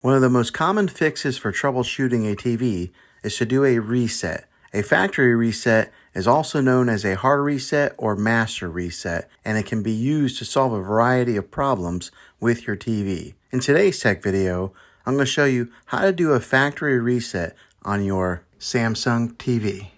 One of the most common fixes for troubleshooting a TV is to do a reset. A factory reset is also known as a hard reset or master reset, and it can be used to solve a variety of problems with your TV. In today's tech video, I'm going to show you how to do a factory reset on your Samsung TV.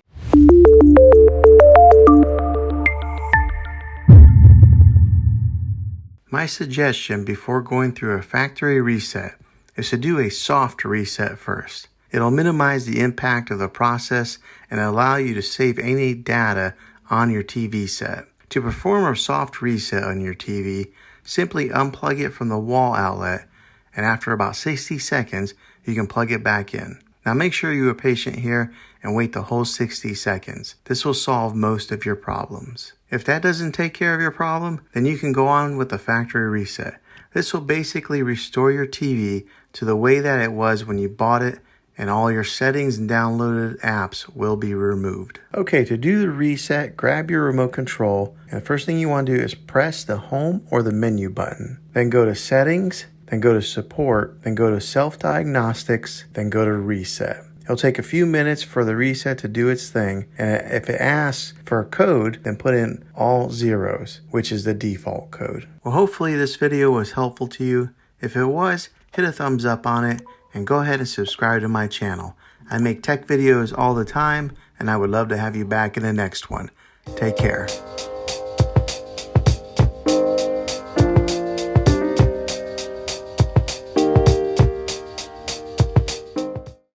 My suggestion before going through a factory reset is to do a soft reset first. It'll minimize the impact of the process and allow you to save any data on your TV set. To perform a soft reset on your TV, simply unplug it from the wall outlet, and after about 60 seconds, you can plug it back in. Now make sure you are patient here and wait the whole 60 seconds. This will solve most of your problems. If that doesn't take care of your problem, then you can go on with the factory reset. This will basically restore your TV to the way that it was when you bought it, and all your settings and downloaded apps will be removed. Okay, to do the reset, grab your remote control, and the first thing you want to do is press the home or the menu button. Then go to settings, then go to support, then go to self-diagnostics, then go to reset. It'll take a few minutes for the reset to do its thing, and if it asks for a code, then put in all zeros, which is the default code. Well, hopefully this video was helpful to you. If it was, hit a thumbs up on it, and go ahead and subscribe to my channel. I make tech videos all the time, and I would love to have you back in the next one. Take care.